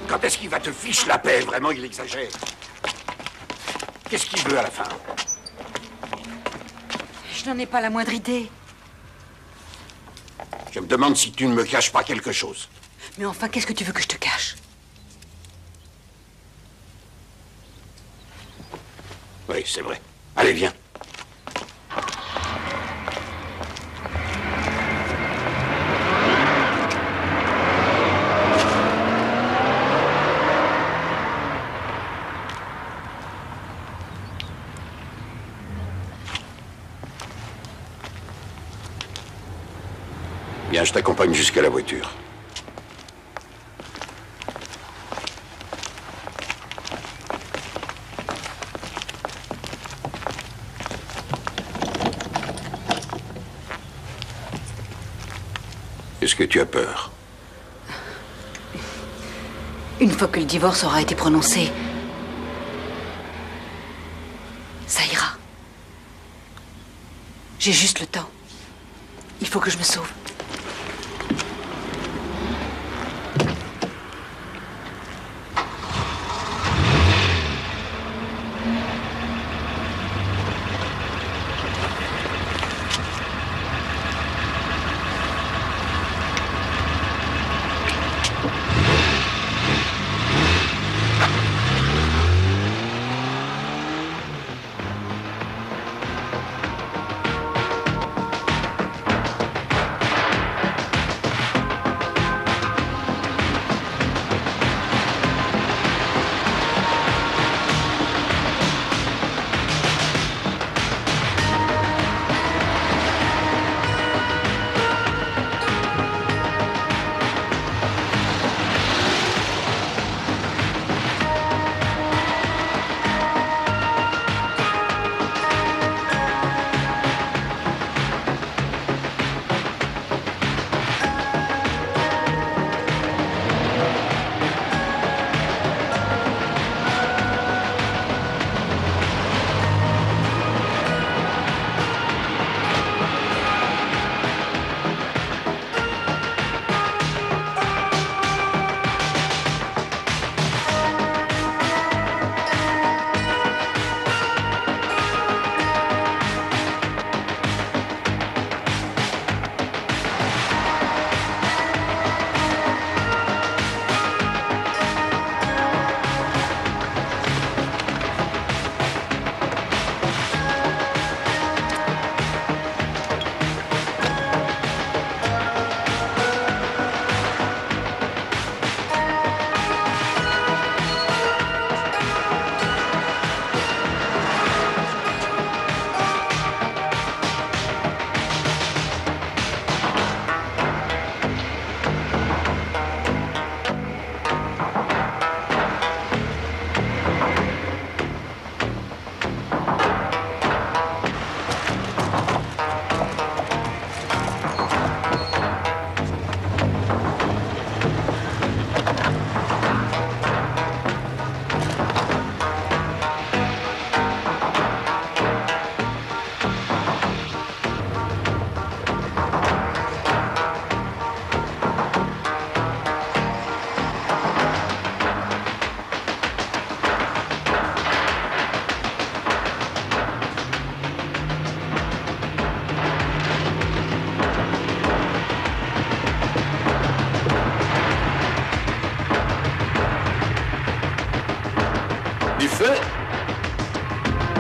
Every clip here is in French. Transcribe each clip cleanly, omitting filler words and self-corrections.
Quand est-ce qu'il va te fiche la paix? Vraiment, il exagère. Qu'est-ce qu'il veut à la fin? Je n'en ai pas la moindre idée. Je me demande si tu ne me caches pas quelque chose. Mais enfin, qu'est-ce que tu veux que je te cache? Oui, c'est vrai. Allez, viens. Viens, je t'accompagne jusqu'à la voiture. Est-ce que tu as peur? Une fois que le divorce aura été prononcé, ça ira. J'ai juste le temps. Il faut que je me sauve.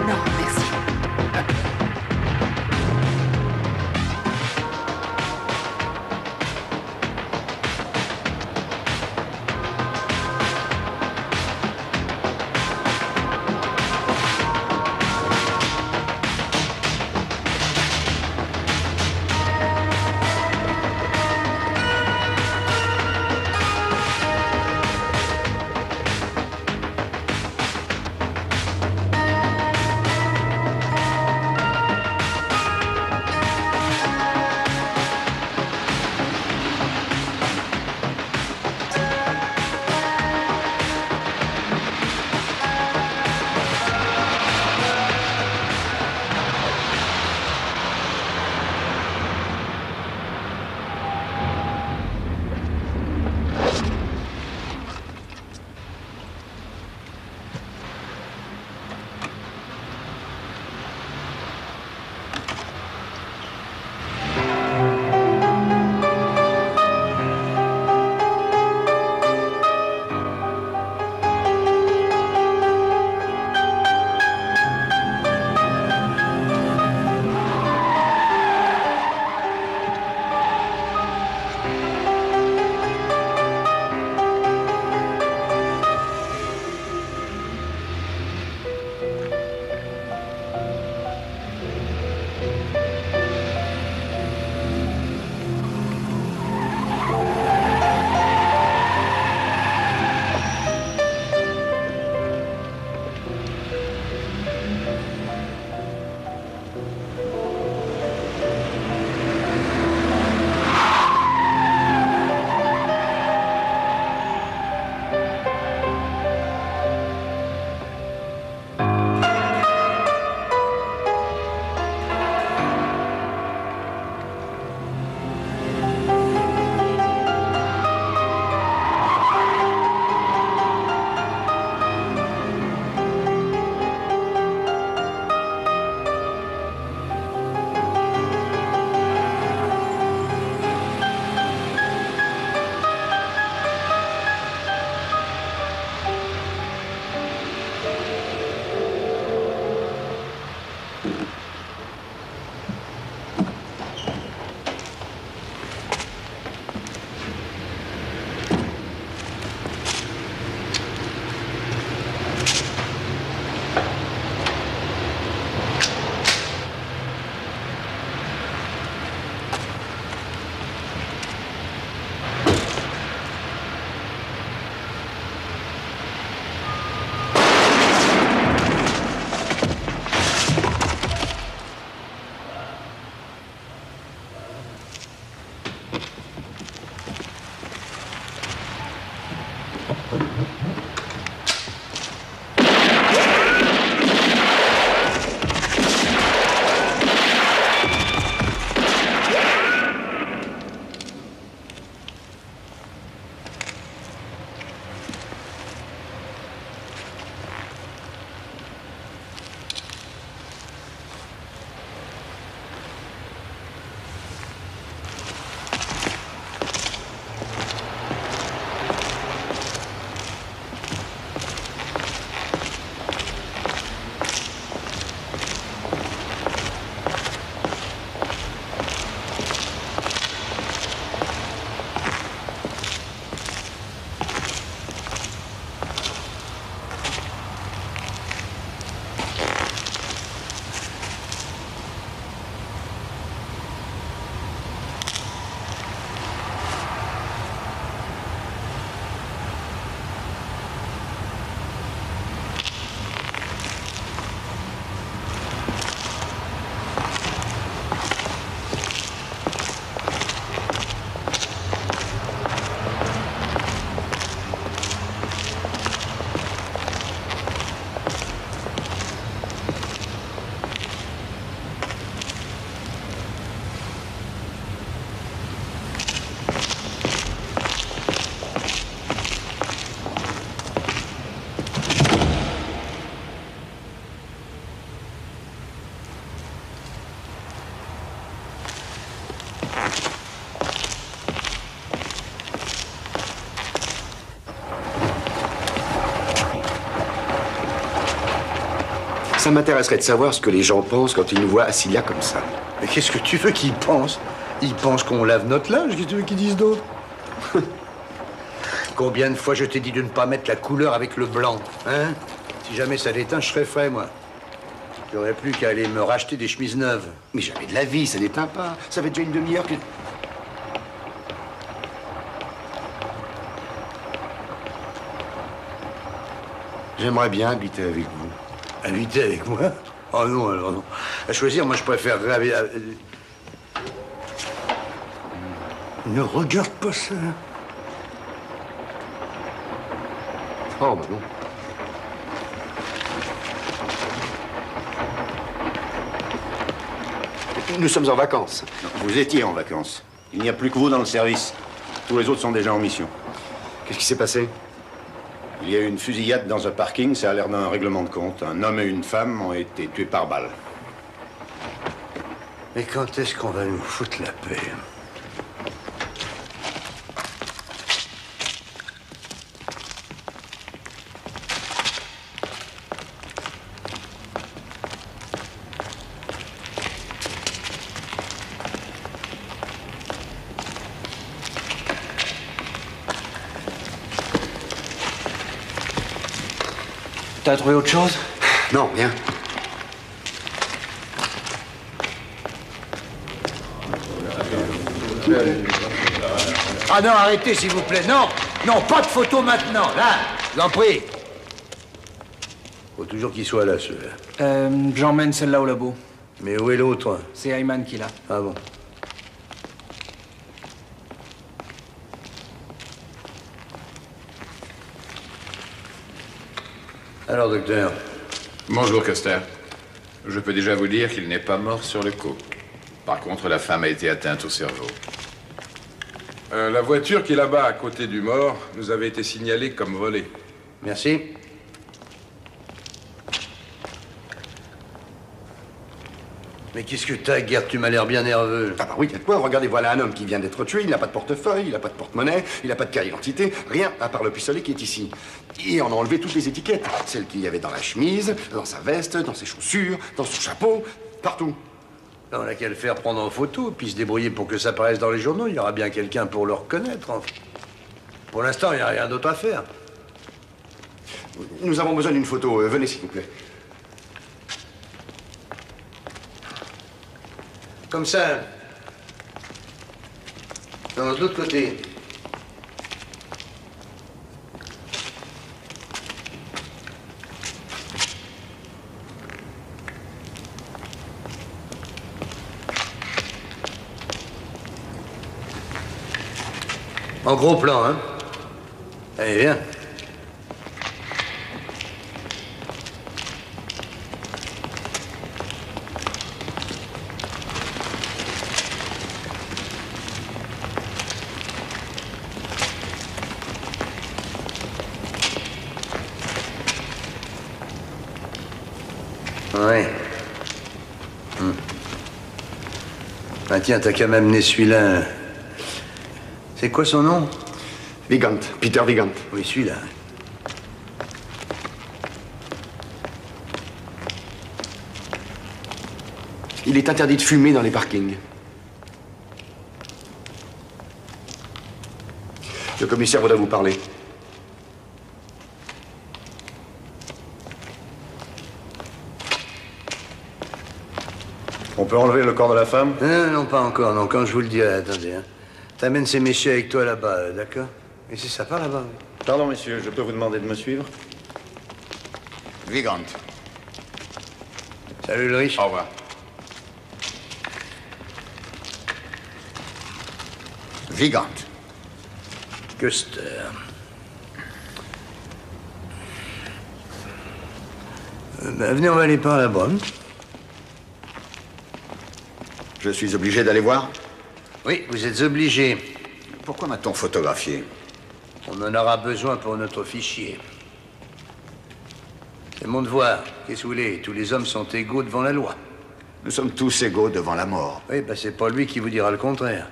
Non, merci. Ça m'intéresserait de savoir ce que les gens pensent quand ils nous voient assis là comme ça. Mais qu'est-ce que tu veux qu'ils pensent? Ils pensent qu'on lave notre linge, qu'est-ce que tu veux qu'ils disent d'autre? Combien de fois je t'ai dit de ne pas mettre la couleur avec le blanc, hein? Si jamais ça l'éteint, je serais frais, moi. J'aurais plus qu'à aller me racheter des chemises neuves. Mais jamais de la vie, ça n'éteint pas. Ça fait déjà une demi-heure que... J'aimerais bien habiter avec vous. Habiter avec moi? Oh non, alors non. À choisir, moi, je préfère... Ne regarde pas ça. Oh, bah non. Nous sommes en vacances. Non, vous étiez en vacances. Il n'y a plus que vous dans le service. Tous les autres sont déjà en mission. Qu'est-ce qui s'est passé? Il y a eu une fusillade dans un parking, ça a l'air d'un règlement de compte. Un homme et une femme ont été tués par balle. Mais quand est-ce qu'on va nous foutre la paix? T'as trouvé autre chose? Non, rien. Ah non, arrêtez, s'il vous plaît. Non, non, pas de photos maintenant. Là, je vous en prie. Faut toujours qu'il soit là, celui-là. J'emmène celle-là au labo. Mais où est l'autre? C'est Ayman qui l'a. Ah bon. Alors, docteur? Bonjour, Custer. Je peux déjà vous dire qu'il n'est pas mort sur le coup. Par contre, la femme a été atteinte au cerveau. La voiture qui est là-bas, à côté du mort, nous avait été signalée comme volée. Merci. Mais qu'est-ce que t'as, Gerd? Tu m'as l'air bien nerveux. Ah bah oui, il y a de quoi. Regardez, voilà un homme qui vient d'être tué. Il n'a pas de portefeuille, il n'a pas de porte-monnaie, il n'a pas de carte d'identité. Rien, à part le pistolet qui est ici. Et on a enlevé toutes les étiquettes. Celles qu'il y avait dans la chemise, dans sa veste, dans ses chaussures, dans son chapeau, partout. On n'a qu'à le faire prendre en photo, puis se débrouiller pour que ça paraisse dans les journaux. Il y aura bien quelqu'un pour le reconnaître. Enfin. Pour l'instant, il n'y a rien d'autre à faire. Nous avons besoin d'une photo. Venez, s'il vous plaît. Comme ça. Non, de l'autre côté. En gros plan, hein? Allez, viens. Ouais. Ah tiens, t'as qu'à m'amener celui-là. C'est quoi son nom? Vigant, Peter Vigant. Oui, celui-là. Il est interdit de fumer dans les parkings. Le commissaire voudrait vous parler. On peut enlever le corps de la femme? Non, pas encore. Non, quand je vous le dirai, attendez. Hein. T'amènes ces messieurs avec toi là-bas, d'accord? Et c'est ça, par là-bas. Pardon, messieurs, je peux vous demander de me suivre? Vigant. Salut, Ulrich. Au revoir. Vigant. Custer. Venez, on va aller par là-bas. Je suis obligé d'aller voir? Oui, vous êtes obligé. Pourquoi m'a-t-on photographié? On en aura besoin pour notre fichier. C'est mon devoir. Qu'est-ce que vous voulez? Tous les hommes sont égaux devant la loi. Nous sommes tous égaux devant la mort. Oui, ben c'est pas lui qui vous dira le contraire.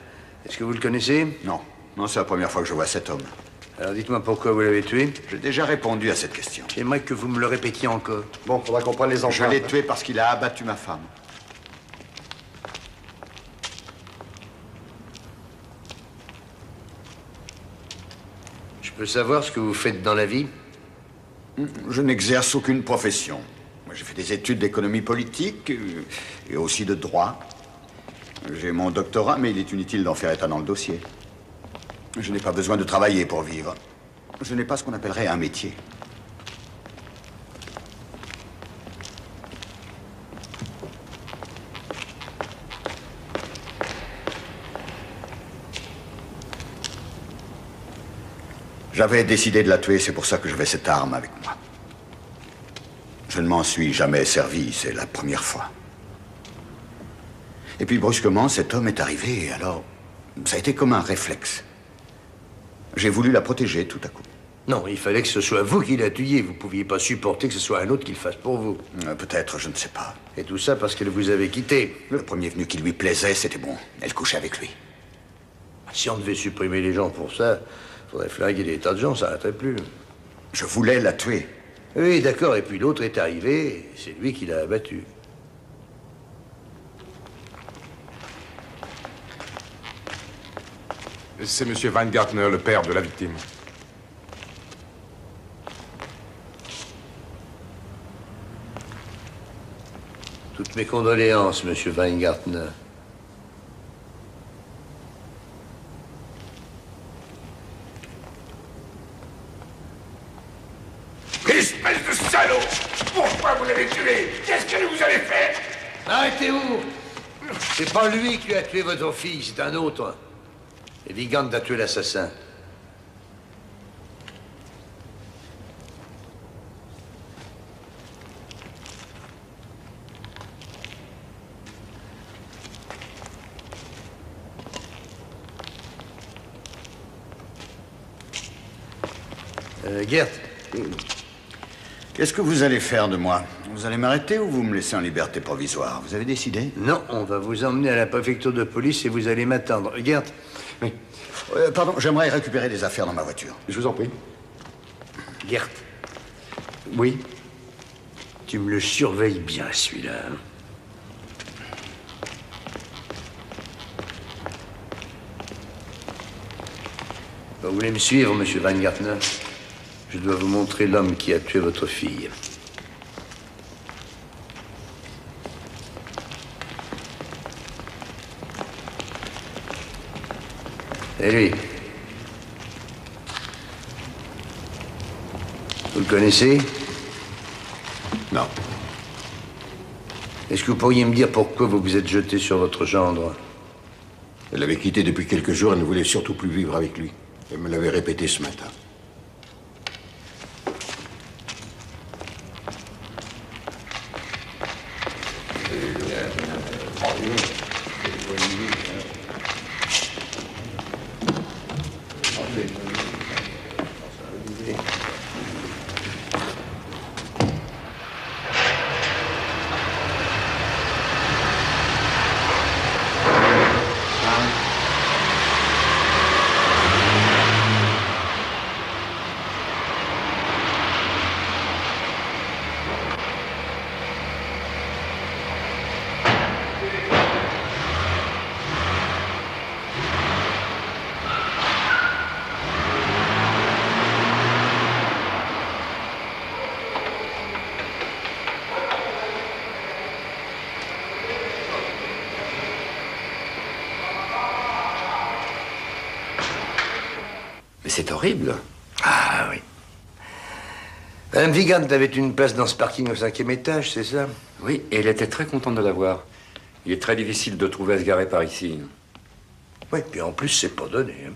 Est-ce que vous le connaissez? Non. Non, c'est la première fois que je vois cet homme. Alors dites-moi pourquoi vous l'avez tué. J'ai déjà répondu à cette question. J'aimerais que vous me le répétiez encore. Bon, faudra qu'on prenne les enfants. Je l'ai tué parce qu'il a abattu ma femme. Je peux savoir ce que vous faites dans la vie? Je n'exerce aucune profession. Moi, j'ai fait des études d'économie politique et aussi de droit. J'ai mon doctorat, mais il est inutile d'en faire état dans le dossier. Je n'ai pas besoin de travailler pour vivre. Je n'ai pas ce qu'on appellerait un métier. J'avais décidé de la tuer, c'est pour ça que j'avais cette arme avec moi. Je ne m'en suis jamais servi, c'est la première fois. Et puis brusquement, cet homme est arrivé, et alors, ça a été comme un réflexe. J'ai voulu la protéger tout à coup. Non, il fallait que ce soit vous qui la tuiez. Vous pouviez pas supporter que ce soit un autre qui le fasse pour vous. Peut-être, je ne sais pas. Et tout ça parce qu'elle vous avait quitté. Le premier venu qui lui plaisait, c'était bon. Elle couchait avec lui. Si on devait supprimer les gens pour ça, faudrait flinguer des tas de gens, ça n'arrêterait plus. Je voulais la tuer. Oui, d'accord, et puis l'autre est arrivé, et c'est lui qui l'a abattu. C'est Monsieur Weingartner, le père de la victime. Toutes mes condoléances, Monsieur Weingartner. Espèce de salaud! Pourquoi vous l'avez tué? Qu'est-ce que vous avez fait? Arrêtez-vous! C'est pas lui qui a tué votre fille, c'est un autre. Et Vigant a tué l'assassin. Gert. Qu'est-ce que vous allez faire de moi? Vous allez m'arrêter ou vous me laissez en liberté provisoire? Vous avez décidé? Non, on va vous emmener à la préfecture de police et vous allez m'attendre. Gert. Oui. Pardon, j'aimerais récupérer des affaires dans ma voiture. Je vous en prie. Gert. Oui. Tu me le surveilles bien, celui-là. Vous voulez me suivre, Monsieur Weingartner? Je dois vous montrer l'homme qui a tué votre fille. C'est lui. Vous le connaissez? Non. Est-ce que vous pourriez me dire pourquoi vous vous êtes jeté sur votre gendre? Elle l'avait quitté depuis quelques jours, elle ne voulait surtout plus vivre avec lui. Elle me l'avait répété ce matin. c'est horrible. Ah oui. Madame Vigand avait une place dans ce parking au 5e étage, c'est ça? Oui, et elle était très contente de l'avoir. Il est très difficile de trouver à se garer par ici. Oui, puis en plus, c'est pas donné. Hein.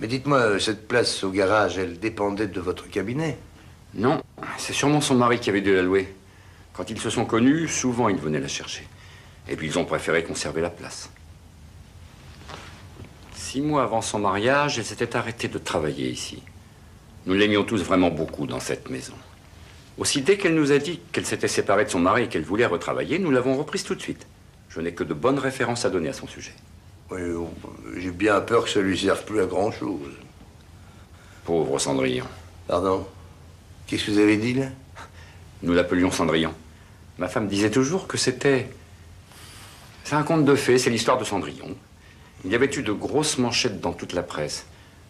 Mais dites-moi, cette place au garage, elle dépendait de votre cabinet? Non, c'est sûrement son mari qui avait dû la louer. Quand ils se sont connus, souvent ils venaient la chercher. Et puis ils ont préféré conserver la place. 6 mois avant son mariage, elle s'était arrêtée de travailler ici. Nous l'aimions tous vraiment beaucoup dans cette maison. Aussi, dès qu'elle nous a dit qu'elle s'était séparée de son mari et qu'elle voulait retravailler, nous l'avons reprise tout de suite. Je n'ai que de bonnes références à donner à son sujet. Oui, j'ai bien peur que ça lui serve plus à grand-chose. Pauvre Cendrillon. Pardon? Qu'est-ce que vous avez dit, là? Nous l'appelions Cendrillon. Ma femme disait toujours que c'était... C'est un conte de fées, c'est l'histoire de Cendrillon. Il y avait eu de grosses manchettes dans toute la presse.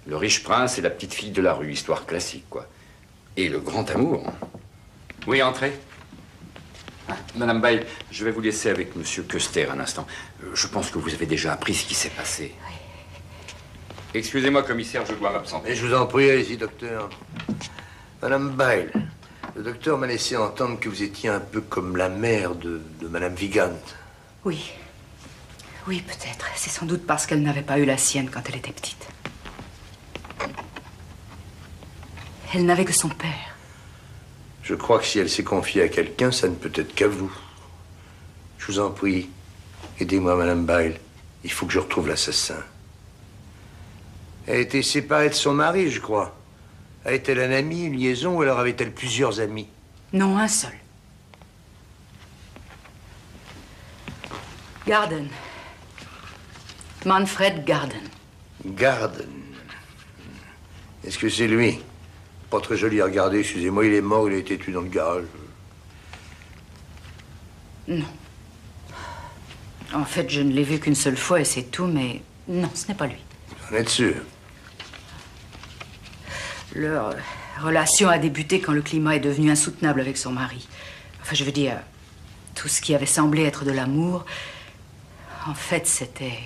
Le riche prince et la petite fille de la rue, histoire classique, quoi. Et le grand amour. Oui, entrez. Ah, Madame Bail, je vais vous laisser avec Monsieur Köster un instant. Je pense que vous avez déjà appris ce qui s'est passé. Oui. Excusez-moi, commissaire, je dois m'absenter. Mais je vous en prie, allez-y, docteur. Madame Bail, le docteur m'a laissé entendre que vous étiez un peu comme la mère de Madame Vigand. Oui. Oui, peut-être. C'est sans doute parce qu'elle n'avait pas eu la sienne quand elle était petite. Elle n'avait que son père. Je crois que si elle s'est confiée à quelqu'un, ça ne peut être qu'à vous. Je vous en prie, aidez-moi, Madame Bail. Il faut que je retrouve l'assassin. Elle était séparée de son mari, je crois. A-t-elle un ami, une liaison, ou alors avait-elle plusieurs amis? Non, un seul. Garden. Manfred Garden. Garden. Est-ce que c'est lui? Pas très joli à regarder, excusez-moi, il est mort, il a été tué dans le garage. Non. En fait, je ne l'ai vu qu'une seule fois et c'est tout, mais non, ce n'est pas lui. Vous en êtes sûr? Leur relation a débuté quand le climat est devenu insoutenable avec son mari. Enfin, je veux dire, tout ce qui avait semblé être de l'amour, en fait, c'était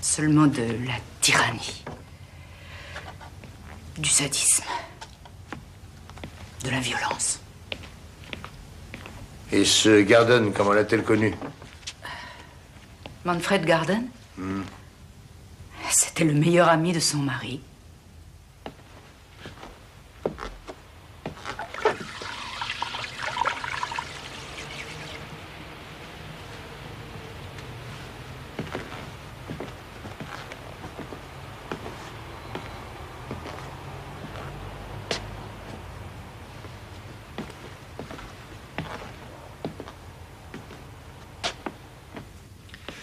seulement de la tyrannie, du sadisme, de la violence. Et ce Garden, comment l'a-t-elle connu? Manfred Garden? C'était le meilleur ami de son mari.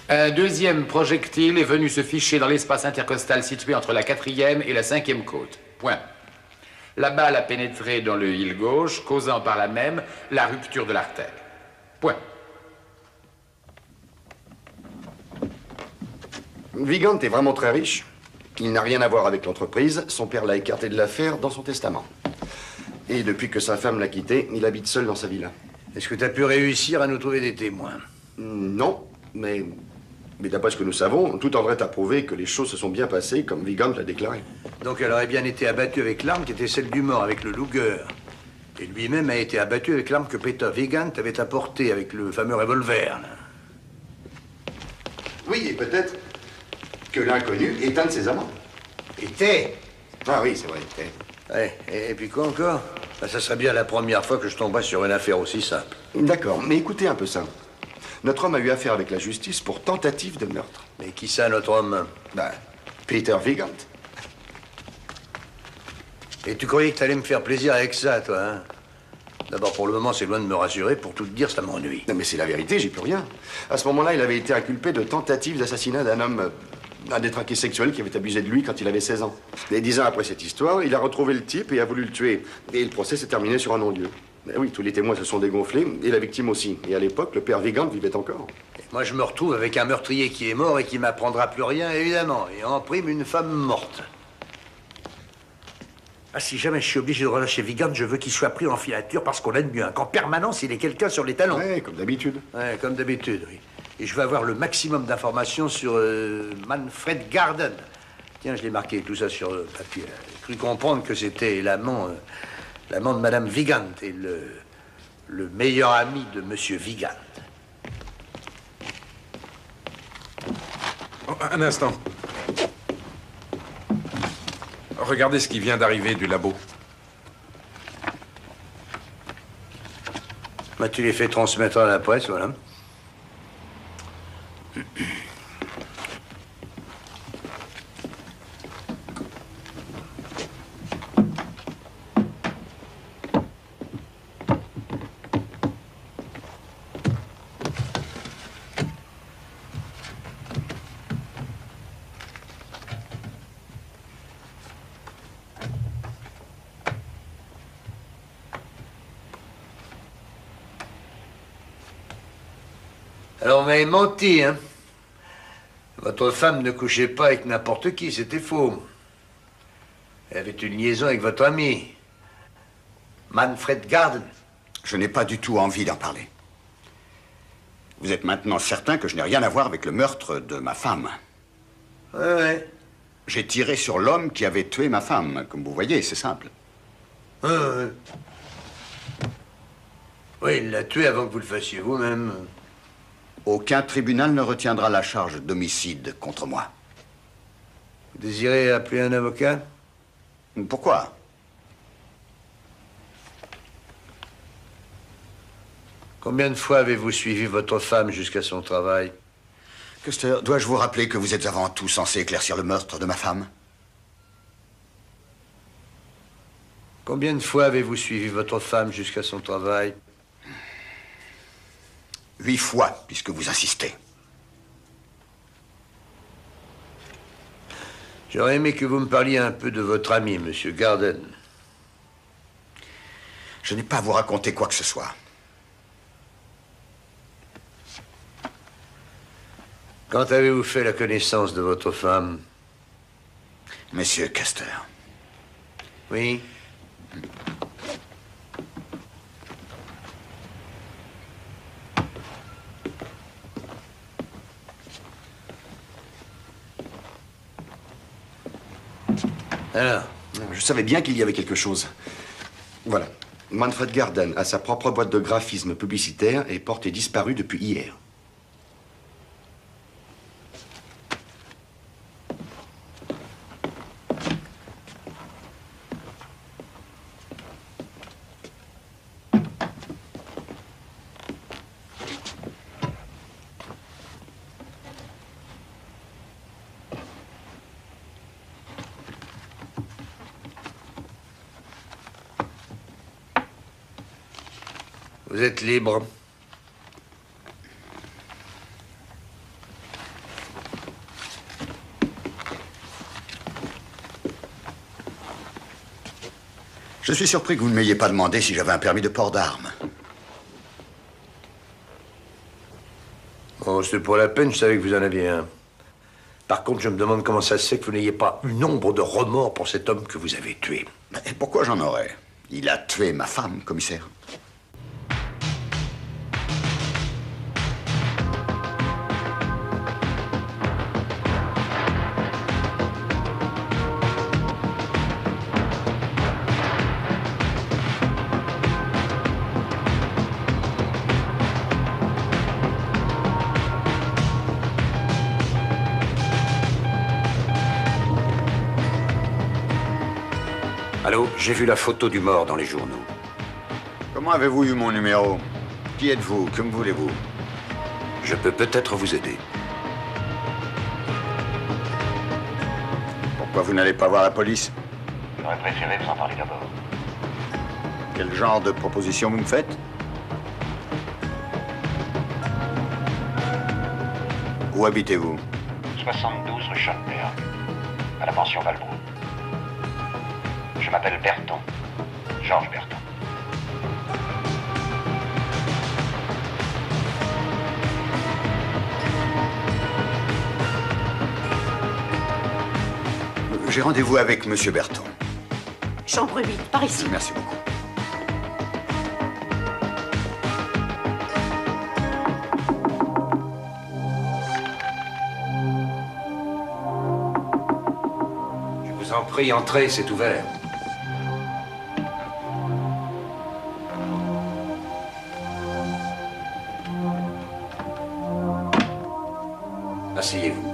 Un deuxième projectile est venu se ficher dans l'espace intercostal situé entre la 4e et la 5e côte. Point. La balle a pénétré dans le île gauche, causant par là même la rupture de l'artère. Point. Vigand est vraiment très riche. Il n'a rien à voir avec l'entreprise. Son père l'a écarté de l'affaire dans son testament. Et depuis que sa femme l'a quitté, il habite seul dans sa villa. Est-ce que tu as pu réussir à nous trouver des témoins? Non, mais d'après ce que nous savons, tout tendrait à prouver que les choses se sont bien passées comme Vigand l'a déclaré. Donc elle aurait bien été abattue avec l'arme qui était celle du mort, avec le Luger. Et lui-même a été abattu avec l'arme que Peter Vigand avait apportée avec le fameux revolver. Là. Oui, et peut-être que l'inconnu est un de ses amants. Était? Ah oui, c'est vrai, était. Ouais, et puis quoi encore? Ben, ça serait bien la première fois que je tomberais sur une affaire aussi simple. D'accord, mais écoutez un peu ça. Notre homme a eu affaire avec la justice pour tentative de meurtre. Mais qui ça, notre homme? Ben, Peter Vigand. Et tu croyais que t'allais me faire plaisir avec ça, toi, hein? D'abord, pour le moment, c'est loin de me rassurer. Pour tout te dire, ça m'ennuie. Non, mais c'est la vérité, j'y peux rien. À ce moment-là, il avait été inculpé de tentative d'assassinat d'un homme, un détraqué sexuel qui avait abusé de lui quand il avait 16 ans. Et 10 ans après cette histoire, il a retrouvé le type et a voulu le tuer. Et le procès s'est terminé sur un non-lieu. Mais oui, tous les témoins se sont dégonflés, et la victime aussi. Et à l'époque, le père Vigand vivait encore. Et moi, je me retrouve avec un meurtrier qui est mort et qui m'apprendra plus rien, évidemment. Et en prime, une femme morte. Ah, si jamais je suis obligé de relâcher Vigand, je veux qu'il soit pris en filature parce qu'on aime mieux. Qu'en permanence, il est quelqu'un sur les talons. Ouais, comme d'habitude. Ouais, comme d'habitude, oui. Et je veux avoir le maximum d'informations sur Manfred Garden. Tiens, je l'ai marqué tout ça sur le papier. J'ai cru comprendre que c'était l'amant de Madame Vigand et le meilleur ami de Monsieur Vigand. Oh, un instant. Regardez ce qui vient d'arriver du labo. Bah, tu les fais transmettre à la presse, voilà. Alors, vous m'avez menti, hein? Votre femme ne couchait pas avec n'importe qui, c'était faux. Elle avait une liaison avec votre ami, Manfred Garden. Je n'ai pas du tout envie d'en parler. Vous êtes maintenant certain que je n'ai rien à voir avec le meurtre de ma femme. Ouais. J'ai tiré sur l'homme qui avait tué ma femme. Comme vous voyez, c'est simple. Ouais. Oui, il l'a tué avant que vous le fassiez vous-même. Aucun tribunal ne retiendra la charge d'homicide contre moi. Vous désirez appeler un avocat? Pourquoi? Combien de fois avez-vous suivi votre femme jusqu'à son travail? Custer, dois-je vous rappeler que vous êtes avant tout censé éclaircir le meurtre de ma femme? Combien de fois avez-vous suivi votre femme jusqu'à son travail? 8 fois, puisque vous insistez. J'aurais aimé que vous me parliez un peu de votre ami, Monsieur Garden. Je n'ai pas à vous raconter quoi que ce soit. Quand avez-vous fait la connaissance de votre femme? Monsieur Custer. Oui? Alors? Je savais bien qu'il y avait quelque chose. Voilà. Manfred Garden a sa propre boîte de graphisme publicitaire et porté disparu depuis hier. Vous êtes libre. Je suis surpris que vous ne m'ayez pas demandé si j'avais un permis de port d'armes. Oh, c'est pour la peine, je savais que vous en aviez un. Par contre, je me demande comment ça se fait que vous n'ayez pas une ombre de remords pour cet homme que vous avez tué. Et pourquoi j'en aurais? Il a tué ma femme, commissaire. Allô, j'ai vu la photo du mort dans les journaux. Comment avez-vous eu mon numéro? Qui êtes-vous? Que me voulez-vous? Je peux peut-être vous aider. Pourquoi vous n'allez pas voir la police? J'aurais préféré vous en parler d'abord. Quel genre de proposition vous me faites? Où habitez-vous? 72 rue Schoenberg, à la pension Valbrou. Je m'appelle Berton, Georges Berton. J'ai rendez-vous avec Monsieur Berton. Chambre 8, par ici. Merci beaucoup. prie, entrez, c'est ouvert. Asseyez-vous.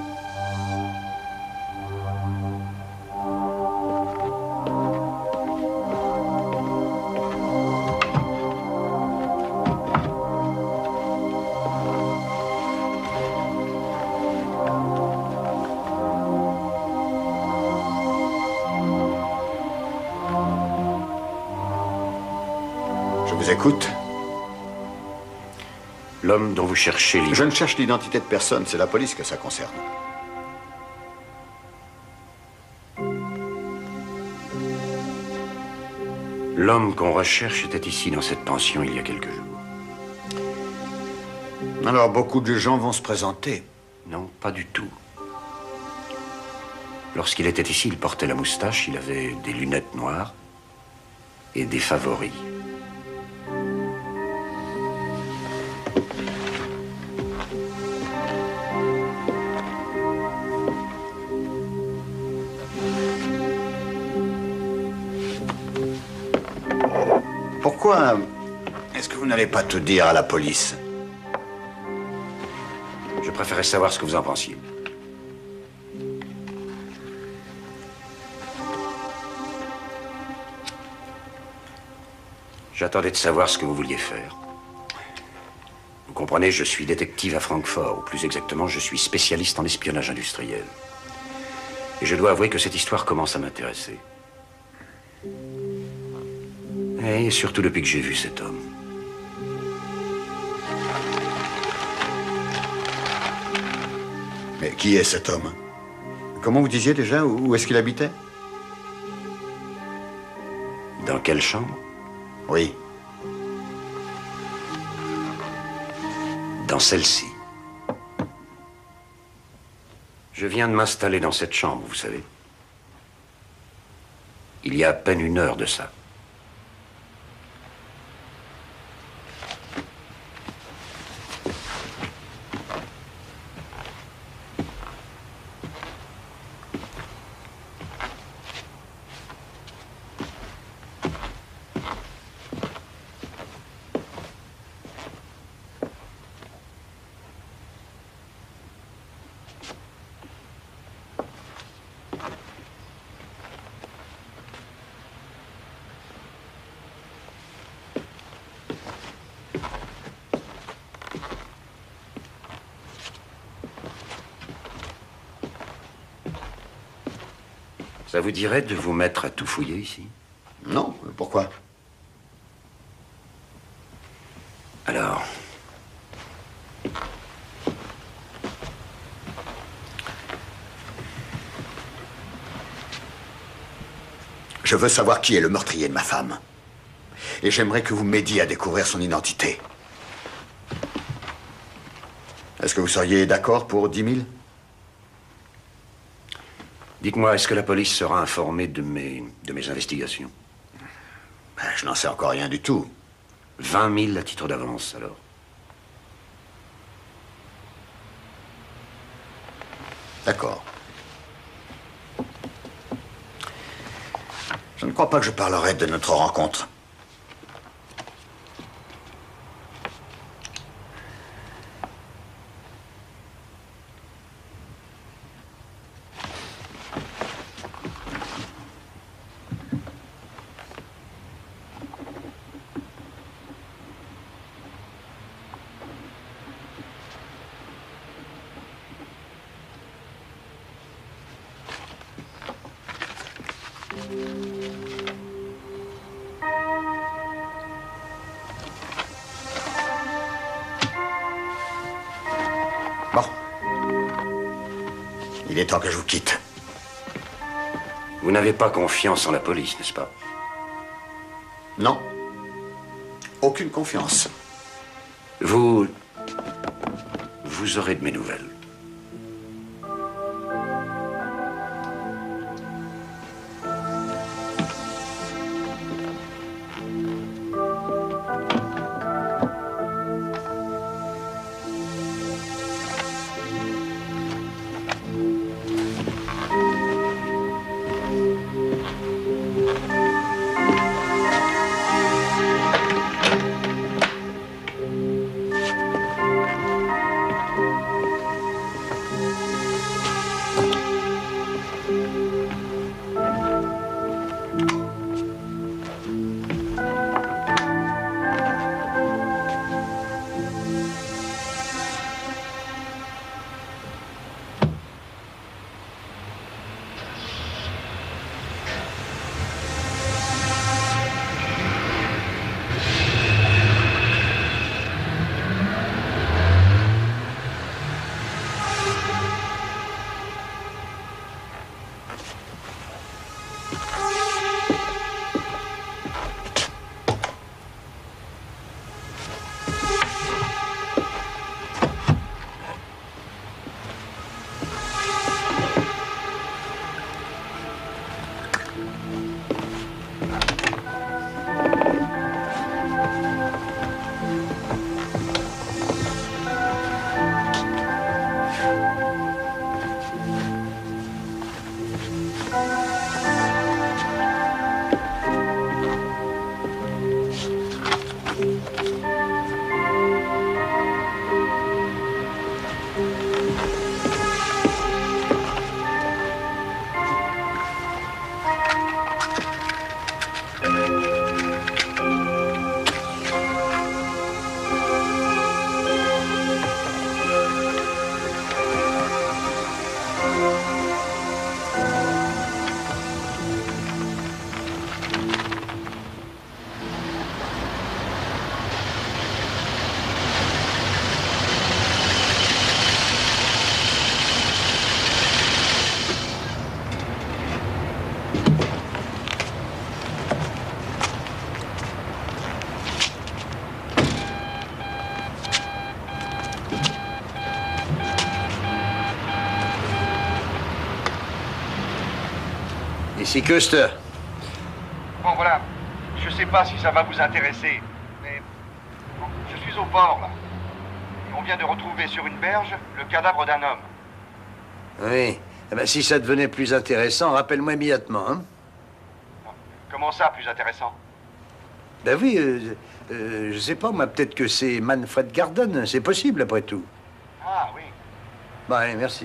Je vous écoute. L'homme dont vous cherchez l'identité. Je ne cherche l'identité de personne, c'est la police que ça concerne. L'homme qu'on recherche était ici, dans cette pension, il y a quelques jours. Alors, beaucoup de gens vont se présenter. Non, pas du tout. Lorsqu'il était ici, il portait la moustache, il avait des lunettes noires et des favoris. Pourquoi est-ce que vous n'allez pas tout dire à la police? Je préférais savoir ce que vous en pensiez. J'attendais de savoir ce que vous vouliez faire. Vous comprenez, je suis détective à Francfort, ou plus exactement, je suis spécialiste en espionnage industriel. Et je dois avouer que cette histoire commence à m'intéresser. Et surtout depuis que j'ai vu cet homme. Mais qui est cet homme? Comment vous disiez déjà? Où est-ce qu'il habitait? Dans quelle chambre? Oui. Dans celle-ci. Je viens de m'installer dans cette chambre, vous savez. Il y a à peine une heure de ça. Ça vous dirait de vous mettre à tout fouiller ici? Non, pourquoi? Alors... Je veux savoir qui est le meurtrier de ma femme. Et j'aimerais que vous m'aidiez à découvrir son identité. Est-ce que vous seriez d'accord pour 10 000? Dites-moi, est-ce que la police sera informée de mes investigations? Ben, je n'en sais encore rien du tout. 20 000 à titre d'avance, alors. D'accord. Je ne crois pas que je parlerai de notre rencontre. Bon. Il est temps que je vous quitte. Vous n'avez pas confiance en la police, n'est-ce pas? Non. Aucune confiance. Vous aurez de mes nouvelles. Ici Custer. Bon, voilà. Je sais pas si ça va vous intéresser, mais je suis au port, là. Et on vient de retrouver sur une berge le cadavre d'un homme. Oui. Eh ben, si ça devenait plus intéressant, rappelle-moi immédiatement, hein? Comment ça, plus intéressant? Ben oui, je sais pas, moi, peut-être que c'est Manfred Garden. C'est possible, après tout. Ah, oui. Bon, allez, merci.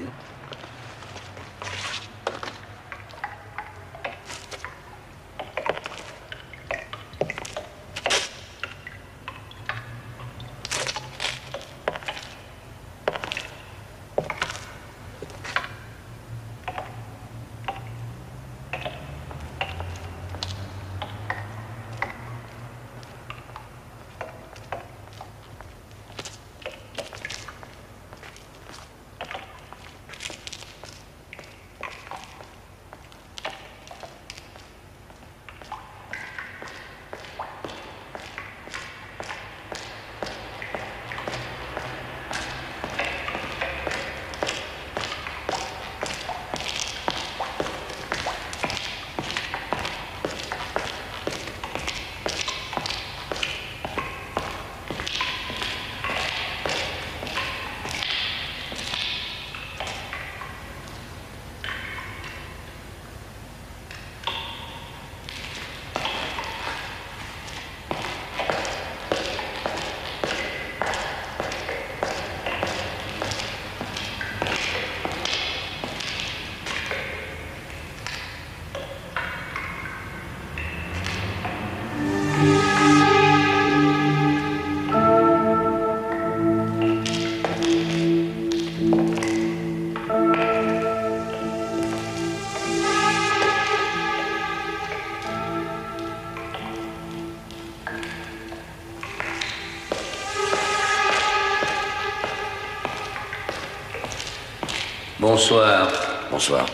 Bonsoir. Bonsoir.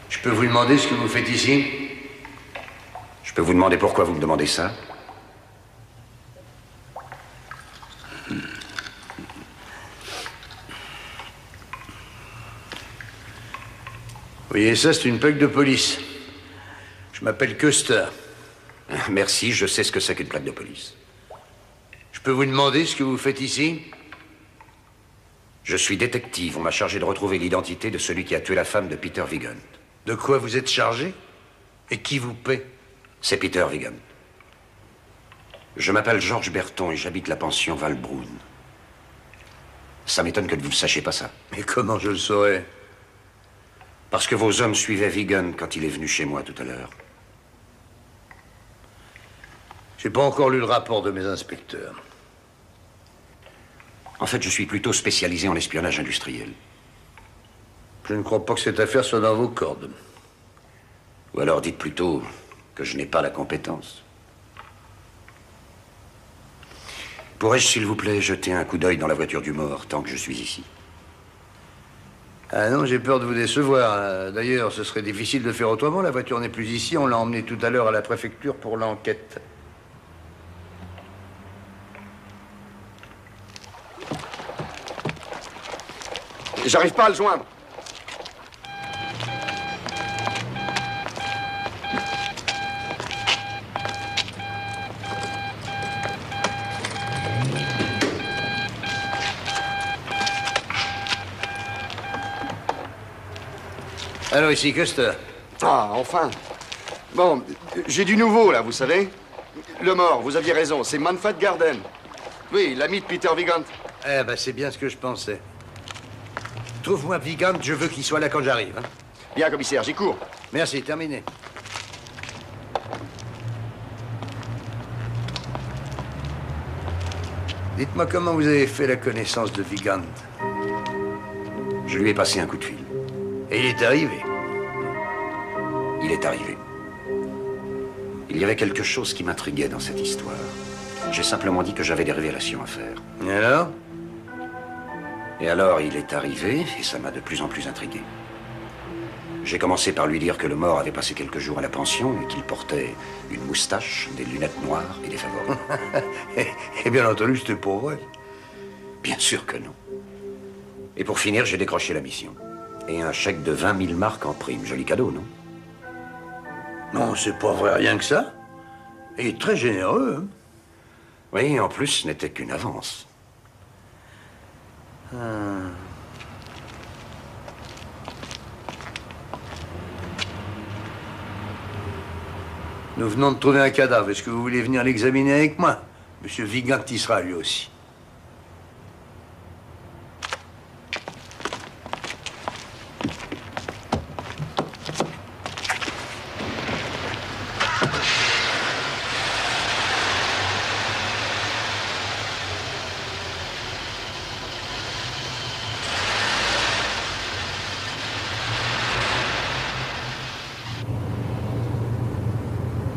Je peux vous demander ce que vous faites ici? Je peux vous demander pourquoi vous me demandez ça? Vous voyez, ça, c'est une plaque de police. Je m'appelle Custer. Merci, je sais ce que c'est qu'une plaque de police. Je peux vous demander ce que vous faites ici? Je suis détective. On m'a chargé de retrouver l'identité de celui qui a tué la femme de Peter Vigand. De quoi vous êtes chargé? Et qui vous paie? C'est Peter Vigand. Je m'appelle Georges Berton et j'habite la pension Valbrunn. Ça m'étonne que vous ne sachiez pas ça. Mais comment je le saurais? Parce que vos hommes suivaient Vigand quand il est venu chez moi tout à l'heure. J'ai pas encore lu le rapport de mes inspecteurs. En fait, je suis plutôt spécialisé en espionnage industriel. Je ne crois pas que cette affaire soit dans vos cordes. Ou alors dites plutôt que je n'ai pas la compétence. Pourrais-je, s'il vous plaît, jeter un coup d'œil dans la voiture du mort tant que je suis ici? Ah non, j'ai peur de vous décevoir. D'ailleurs, ce serait difficile de faire autrement. La voiture n'est plus ici. On l'a emmenée tout à l'heure à la préfecture pour l'enquête. J'arrive pas à le joindre. Alors, ici, Custer. Ah, enfin. Bon, j'ai du nouveau, là, vous savez. Le mort, vous aviez raison, c'est Manfred Garden. Oui, l'ami de Peter Vigand. Eh ben, c'est bien ce que je pensais. Trouve-moi Vigand, je veux qu'il soit là quand j'arrive. Hein. Bien, commissaire, j'y cours. Merci, terminé. Dites-moi comment vous avez fait la connaissance de Vigand. Je lui ai passé un coup de fil. Et il est arrivé. Il est arrivé. Il y avait quelque chose qui m'intriguait dans cette histoire. J'ai simplement dit que j'avais des révélations à faire. Et alors? Et alors, il est arrivé, et ça m'a de plus en plus intrigué. J'ai commencé par lui dire que le mort avait passé quelques jours à la pension et qu'il portait une moustache, des lunettes noires et des favoris. Et bien entendu, c'était pour vrai. Bien sûr que non. Et pour finir, j'ai décroché la mission. Et un chèque de 20 000 marks en prime. Joli cadeau, non? Non, c'est pas vrai, rien que ça. Il est très généreux. Hein. Oui, en plus, ce n'était qu'une avance. Nous venons de trouver un cadavre. Est-ce que vous voulez venir l'examiner avec moi? Monsieur Vigand y sera lui aussi.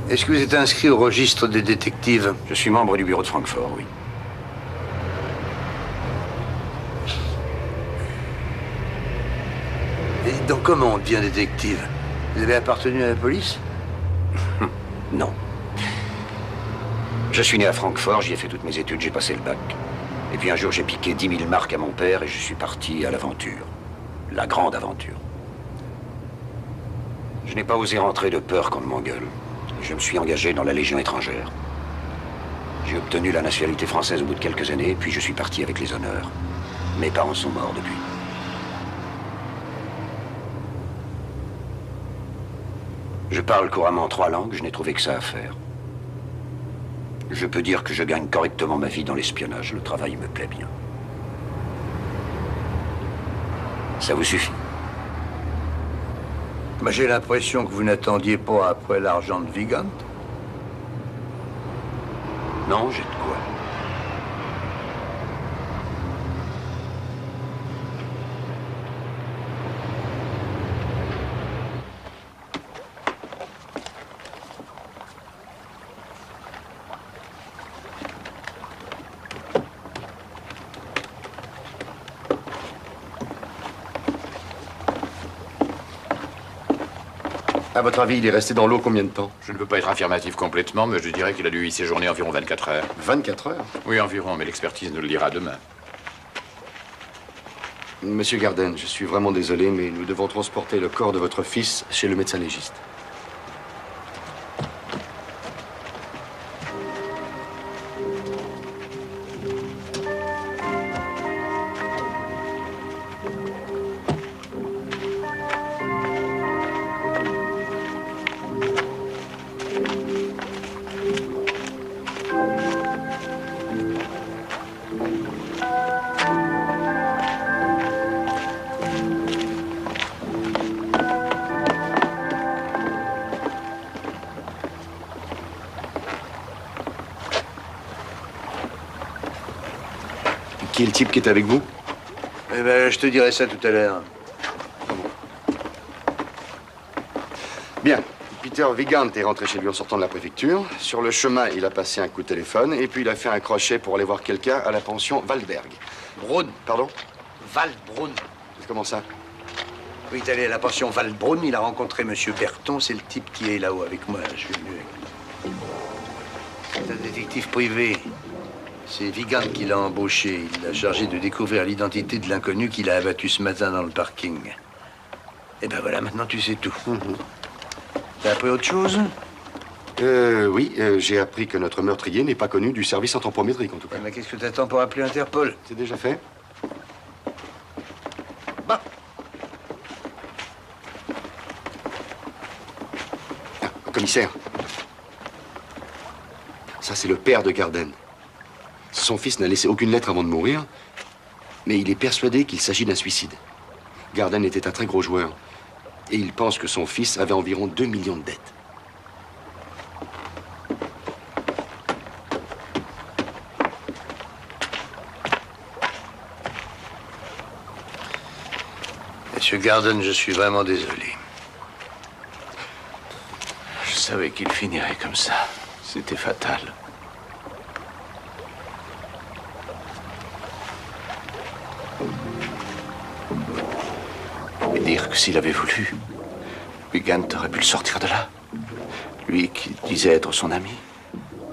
Est-ce que vous êtes inscrit au registre des détectives? Je suis membre du bureau de Francfort, oui. Et donc comment on devient détective? Vous avez appartenu à la police? Non. Je suis né à Francfort, j'y ai fait toutes mes études, j'ai passé le bac. Et puis un jour, j'ai piqué 10 000 marks à mon père et je suis parti à l'aventure. La grande aventure. Je n'ai pas osé rentrer de peur qu'on ne m'engueule. Je me suis engagé dans la Légion étrangère. J'ai obtenu la nationalité française au bout de quelques années, puis je suis parti avec les honneurs. Mes parents sont morts depuis. Je parle couramment 3 langues, je n'ai trouvé que ça à faire. Je peux dire que je gagne correctement ma vie dans l'espionnage. Le travail me plaît bien. Ça vous suffit? Mais j'ai l'impression que vous n'attendiez pas après l'argent de Vigand. Non, j'ai de quoi. À votre avis, il est resté dans l'eau combien de temps? Je ne peux pas être affirmatif complètement, mais je dirais qu'il a dû y séjourner environ 24 heures. 24 heures? Oui, environ, mais l'expertise nous le dira demain. Monsieur Garden, je suis vraiment désolé, mais nous devons transporter le corps de votre fils chez le médecin légiste. Qui est le type qui est avec vous? Eh ben, je te dirai ça tout à l'heure. Bien. Peter Vigand est rentré chez lui en sortant de la préfecture. Sur le chemin, il a passé un coup de téléphone et puis il a fait un crochet pour aller voir quelqu'un à la pension Waldberg. Braun. Pardon? Waldbrunn. Comment ça? Oui, il est allé à la pension Waldbrunn, il a rencontré Monsieur Berton, c'est le type qui est là-haut avec moi. Je suis venu avec lui. C'est un détective privé. C'est Vigand qui l'a embauché. Il l'a chargé de découvrir l'identité de l'inconnu qu'il a abattu ce matin dans le parking. Et ben voilà, maintenant tu sais tout. T'as appris autre chose? Oui, j'ai appris que notre meurtrier n'est pas connu du service anthropométrique, en tout cas. Mais qu'est-ce que t'attends pour appeler Interpol? C'est déjà fait? Bah. Ah, commissaire. Ça, c'est le père de Garden. Son fils n'a laissé aucune lettre avant de mourir, mais il est persuadé qu'il s'agit d'un suicide. Garden était un très gros joueur, et il pense que son fils avait environ 2 millions de dettes. Monsieur Garden, je suis vraiment désolé. Je savais qu'il finirait comme ça. C'était fatal. Et dire que s'il avait voulu, Vigand aurait pu le sortir de là. Lui qui disait être son ami.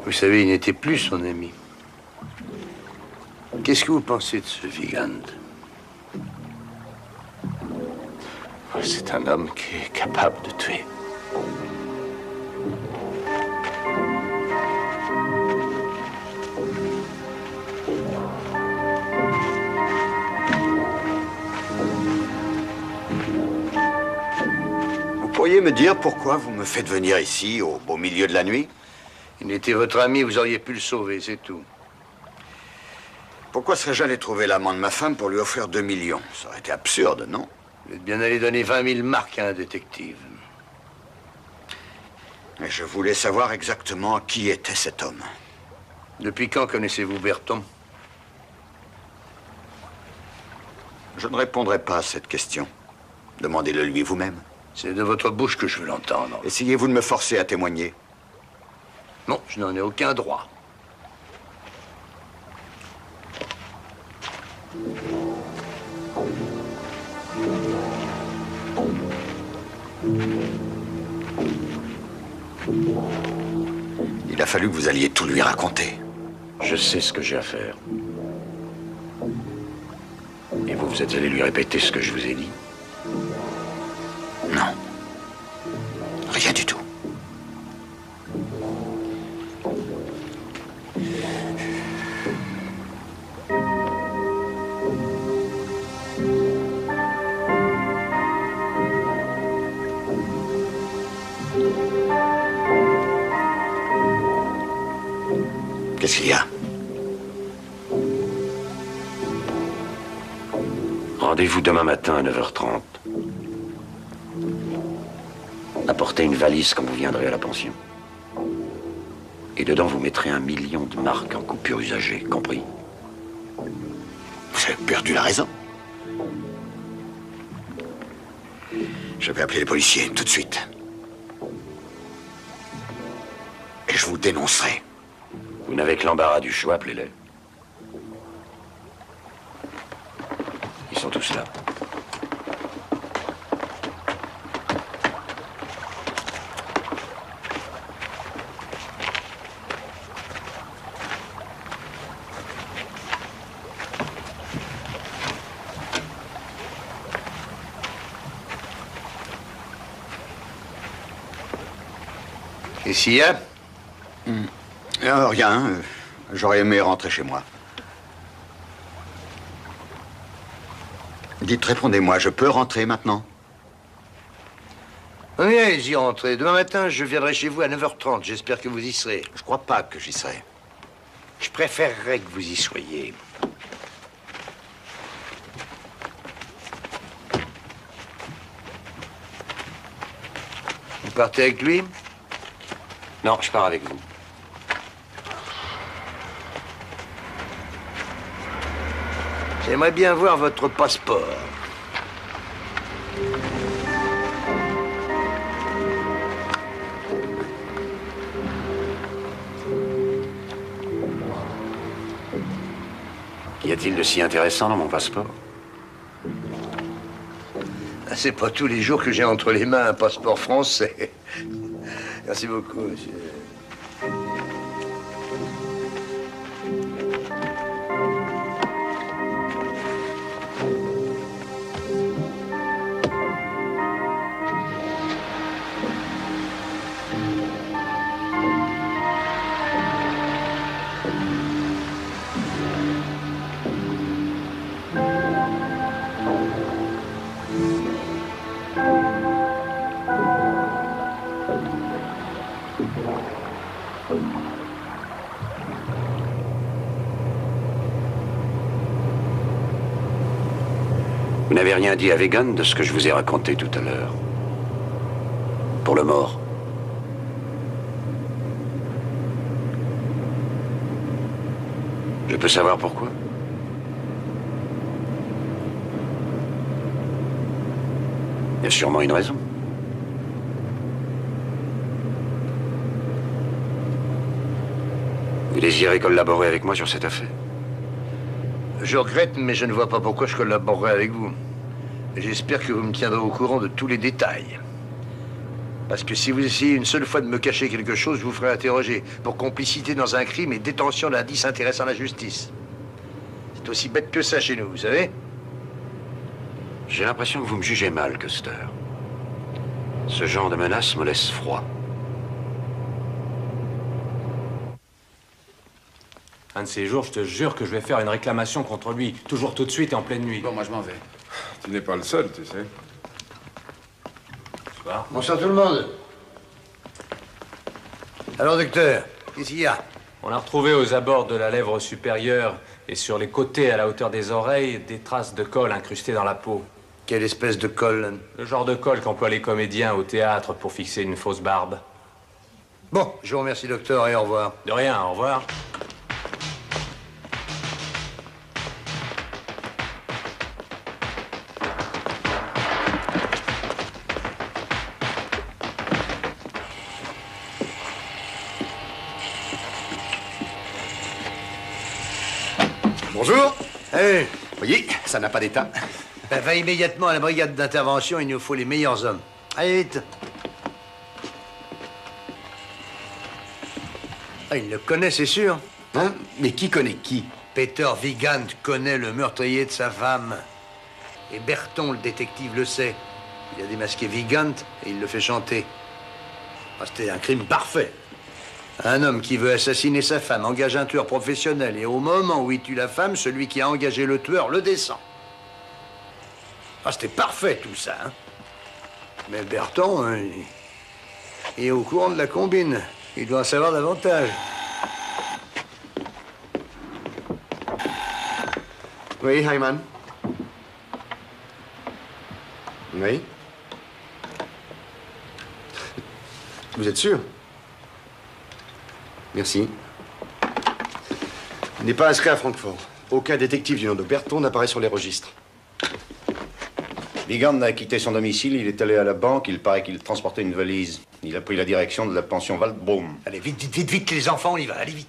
Vous savez, il n'était plus son ami. Qu'est-ce que vous pensez de ce Vigand? C'est un homme qui est capable de tuer. me dire pourquoi vous me faites venir ici, au beau milieu de la nuit? Il était votre ami, vous auriez pu le sauver, c'est tout. Pourquoi serais-je allé trouver l'amant de ma femme pour lui offrir 2 millions? Ça aurait été absurde, non? Vous êtes bien allé donner 20 000 marques à un détective. Et je voulais savoir exactement qui était cet homme. Depuis quand connaissez-vous Berton? Je ne répondrai pas à cette question. Demandez-le lui vous-même. C'est de votre bouche que je veux l'entendre. Essayez-vous de me forcer à témoigner? Non, je n'en ai aucun droit. Il a fallu que vous alliez tout lui raconter. Je sais ce que j'ai à faire. Et vous êtes allé lui répéter ce que je vous ai dit? Non. Rien du tout. Qu'est-ce qu'il y a? Rendez-vous demain matin à 9h30. Apportez une valise quand vous viendrez à la pension. Et dedans, vous mettrez 1 million de marques en coupure usagée, compris? Vous avez perdu la raison. Je vais appeler les policiers, tout de suite. Et je vous dénoncerai. Vous n'avez que l'embarras du choix, appelez-les. Ils sont tous là. Qu'est-ce qu'il y a? Rien. J'aurais aimé rentrer chez moi. Dites, répondez-moi, je peux rentrer maintenant? Oui, allez-y, rentrez. Demain matin, je viendrai chez vous à 9h30. J'espère que vous y serez. Je crois pas que j'y serai. Je préférerais que vous y soyez. Vous partez avec lui? Non, je pars avec vous. J'aimerais bien voir votre passeport. Qu'y a-t-il de si intéressant dans mon passeport? Ah, c'est pas tous les jours que j'ai entre les mains un passeport français. Merci beaucoup, monsieur. Vous n'avez rien dit à Vegan de ce que je vous ai raconté tout à l'heure. Pour le mort. Je peux savoir pourquoi? Il y a sûrement une raison. Vous désirez collaborer avec moi sur cette affaire? Je regrette, mais je ne vois pas pourquoi je collaborerai avec vous. J'espère que vous me tiendrez au courant de tous les détails. Parce que si vous essayez une seule fois de me cacher quelque chose, je vous ferai interroger pour complicité dans un crime et détention d'indices intéressant la justice. C'est aussi bête que ça chez nous, vous savez? J'ai l'impression que vous me jugez mal, Custer. Ce genre de menace me laisse froid. Un de ces jours, je te jure que je vais faire une réclamation contre lui. Toujours tout de suite et en pleine nuit. Bon, moi, je m'en vais. Tu n'es pas le seul, tu sais. Bonsoir. Bonsoir tout le monde. Alors, docteur, qu'est-ce qu'il y a? On a retrouvé aux abords de la lèvre supérieure et sur les côtés à la hauteur des oreilles des traces de colle incrustées dans la peau. Quelle espèce de colle? Le genre de colle qu'emploient les comédiens au théâtre pour fixer une fausse barbe. Bon, je vous remercie, docteur, et au revoir. De rien, au revoir. Bonjour. Hey. Vous voyez, ça n'a pas d'état. Ben, va immédiatement à la brigade d'intervention, il nous faut les meilleurs hommes. Allez, vite. Ah, il le connaît, c'est sûr. Hein? Mais qui connaît qui? Peter Vigand connaît le meurtrier de sa femme. Et Berton, le détective, le sait. Il a démasqué Vigand et il le fait chanter. Ah, c'était un crime parfait. Un homme qui veut assassiner sa femme engage un tueur professionnel et au moment où il tue la femme, celui qui a engagé le tueur le descend. Ah, c'était parfait tout ça, hein? Mais Berton, hein, il est au courant de la combine. Il doit en savoir davantage. Oui, Hyman. Oui. Vous êtes sûr? Merci. Il n'est pas inscrit à Francfort. Aucun détective du nom de Berton n'apparaît sur les registres. Vigand a quitté son domicile, il est allé à la banque, il paraît qu'il transportait une valise. Il a pris la direction de la pension Waldbaum. Allez, vite, vite, vite, vite, les enfants, on y va, allez vite.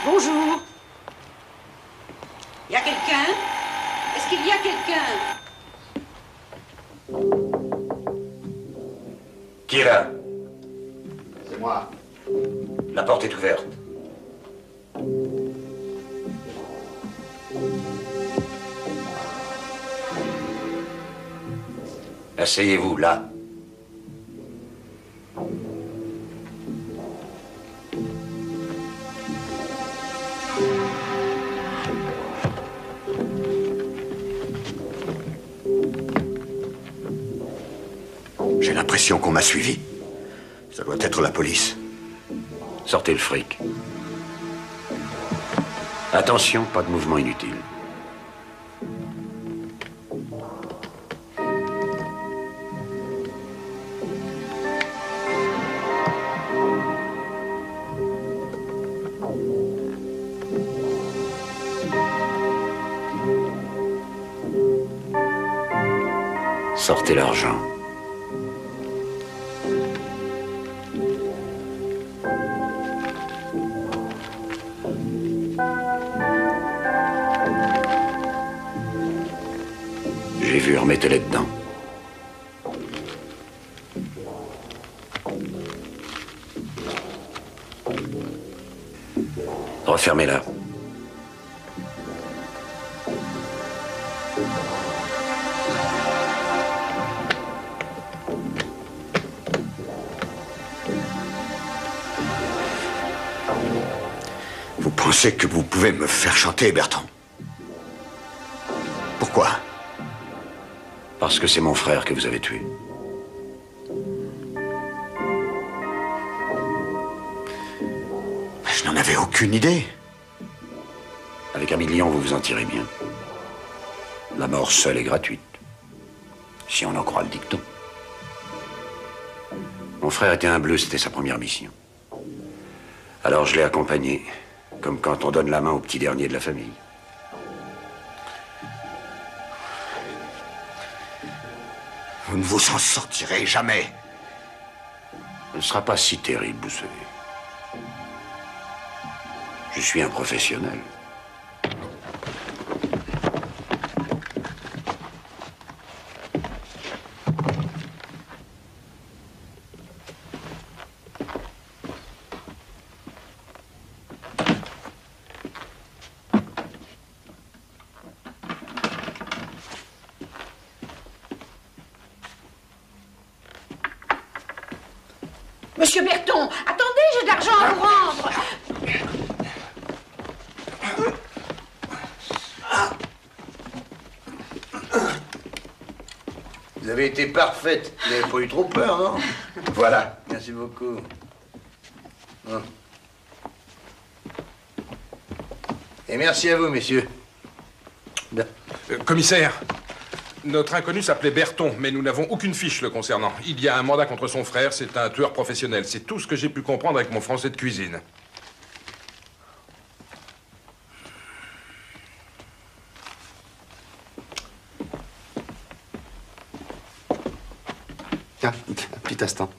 Bonjour. Y a quelqu'un? Est-ce qu'il y a quelqu'un? Qui est là? C'est moi. La porte est ouverte. Asseyez-vous, là. J'ai l'impression qu'on m'a suivi. Ça doit être la police. Sortez le fric. Attention, pas de mouvement inutile. Sortez l'argent. J'ai vu, remettez-les dedans. Refermez-la. Vous pensez que vous pouvez me faire chanter, Bertrand? Pourquoi? Parce que c'est mon frère que vous avez tué. Je n'en avais aucune idée. Avec 1 million, vous vous en tirez bien. La mort seule est gratuite. Si on en croit le dicton. Mon frère était un bleu, c'était sa première mission. Alors je l'ai accompagné, comme quand on donne la main au petit dernier de la famille. Vous ne vous en sortirez jamais. Ce ne sera pas si terrible, vous savez. Je suis un professionnel. Monsieur Berton, attendez, j'ai de l'argent à vous rendre. Vous avez été parfaite. Vous n'avez pas eu trop peur, non? Voilà. Merci beaucoup. Hein. Et merci à vous, messieurs. Bien. Commissaire, notre inconnu s'appelait Berton, mais nous n'avons aucune fiche le concernant. Il y a un mandat contre son frère, c'est un tueur professionnel. C'est tout ce que j'ai pu comprendre avec mon français de cuisine. Tiens, un petit instant.